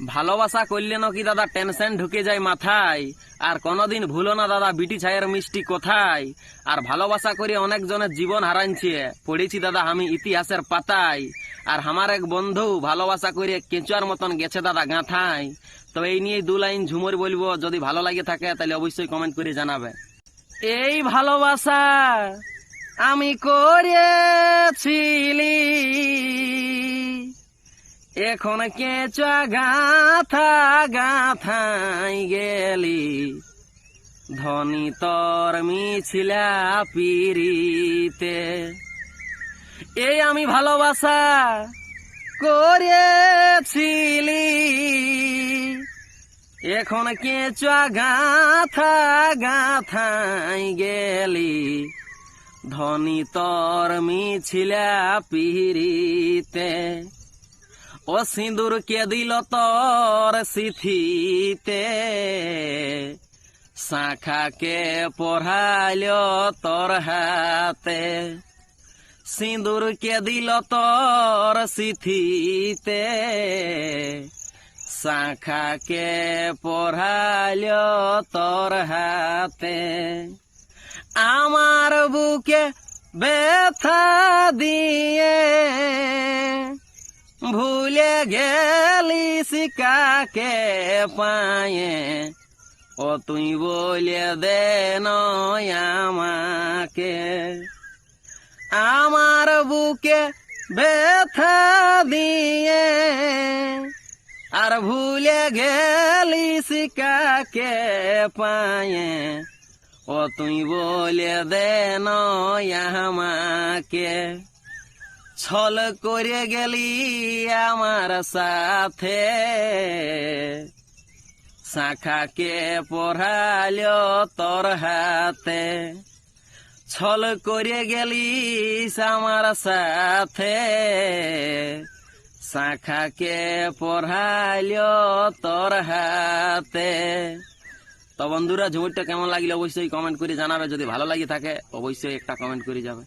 ভালোবাসা করলে নাকি দাদা টেনশন ঢুকে যায় মাথায়, আর কোনোদিন ভুলো না দাদা বিটি ছায়ের মিষ্টি কোথায়। আর ভালোবাসা করে অনেক জনের জীবন হারাইছে, পড়েছি দাদা আমি ইতিহাসের পাতায়। আর আমার এক বন্ধু ভালোবাসা করে কেঁচুয়ার মতন গেছে দাদা গাঁথায়। তো এই নিয়ে দু লাইন ঝুমুর বলবো, যদি ভালো লাগে থাকে তাহলে অবশ্যই কমেন্ট করে জানাবে। এই ভালোবাসা আমি করেছিলি, এখন কেঁচা গাথা গাথাই গেলি, ধনী তর মিছিলা পিরিতে। এই আমি ভালোবাসা করেছিলি, এখন কেঁচা গাথা গাথাই গেলি, ধনী তর মিছিলা পিরিতে। ও সিঁদুর কে দিল তোর সিথিতে, শাখাকে পড়াইল তোর হাতে। সিঁদুর কে দিল তোর সিথিতে, শাখাকে পড়াইল তোর হাতে। আমার বুকে ব্যথা দিয়ে ভুলে গেলি শিকাকে পায়ে, ও তুই বলে দে নয় আমাকে। আমার বুকে ব্যথা দিয়ে আর ভুলে গেলি শিকাকে পায়ে, ও তুই বলে দে নয় আমাকে। ছল করে গেলি আমার সাথে, শাখাকে পড়াইল তোর হাতে। ছল করে গেলি আমার সাথে, শাখাকে পড়াইল তোর হাতে। তো বন্ধুরা, ঝুমুরটা কেমন লাগলো অবশ্যই কমেন্ট করে জানাবে। যদি ভালো লাগে থাকে অবশ্যই একটা কমেন্ট করে যাবে।